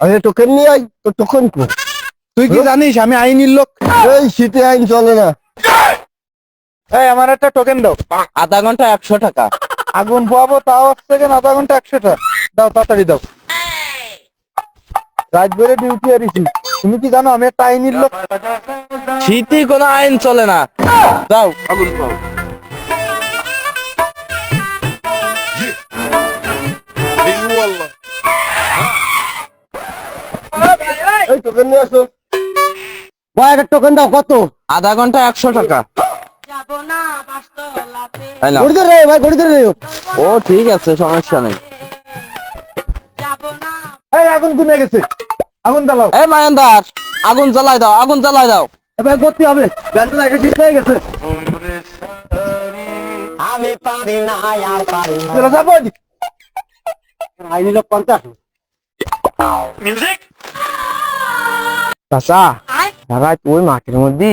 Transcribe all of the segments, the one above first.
আরে টোকেন নিয়ে আই, তো টোকেন কো? তুই কি জানিস আমি আইনের লোক? এই শীতে আইন চলে না। এই আমার একটা টোকেন দাও। আধা ঘন্টা 100 টাকা। আগুন পোয়াবো তাও হচ্ছে কেন আধা ঘন্টা 100 টাকা। দাও তাড়াতাড়ি দাও। রাত ভরে ডিউটি আরিছি। তুমি কি জানো আমি একটা আইনের লোক? শীতে কোনো আইন চলে না। দাও আগুন পাও। এই টোকেন নিয়ে আসো। ভাই একটা টোকেন দাও, কত? আধা ঘন্টা 100 টাকা। এই নাও। গড়ি ধরে রে ভাই, গড়ি ধরে রে। ও ঠিক আছে, সমস্যা নেই। এই আগুন কমে গেছে, আগুন জ্বালাও। এই মায়ানদার, আগুন জ্বালাই দাও, আগুন জ্বালাই দাও। এবার করতে হবে, ব্যান্ডটা একটা ঠিক হয়ে গেছে। আমি পারি না, আর পারি না। চলে যাবো। আইনি লোক 50। চাচা, ঢাকায় ওই মাঠের মধ্যে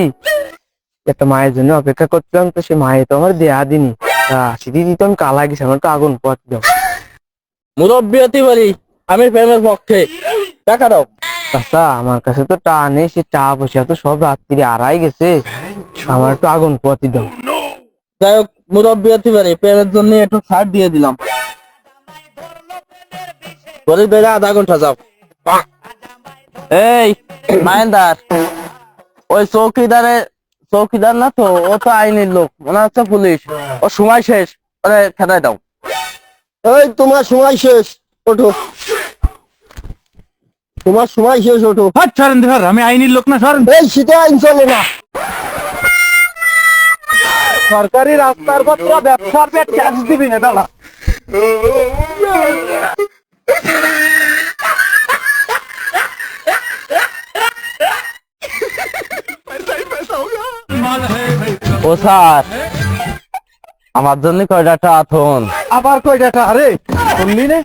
একটা মায়ের জন্য অপেক্ষা করছিলাম, তো সে মায়ে তো আমার দেয়া দিনি। সেটি দিতে আমি কালা গেছি, আমার তো আগুন পথ দাও। মুরব্বী হতে পারি, আমি প্রেমের পক্ষে। টাকা দাও। চাচা, আমার কাছে তো টা নেই, সে চা পয়সা তো সব রাত্রি আড়াই গেছে, আমার একটু আগুন পথই দাও। যাই হোক, মুরব্বী হতে পারি, প্রেমের জন্য একটু ছাড় দিয়ে দিলাম। গরিব বেড়ে আধা ঘন্টা যাও। এই মায়েন্দার, ওই চৌকিদার না তো, ও তো আইনের লোক, মনে হচ্ছে পুলিশ। ও সময় শেষ, ওরে খেদাই দাও। এই তোমার সময় শেষ, ওঠো। তোমার সময় শেষ, ওঠো। হাত ছাড়েন ধর, আমি আইনের লোক না, সরেন। এই শীতে আইন চলে না। সরকারি রাস্তার পর তোরা ব্যবসার পেট ট্যাক্স দিবি না দাদা। ও স্যার, আমার জন্য কয়টা আথন। আবার কয়টা? আরে শুনলি না,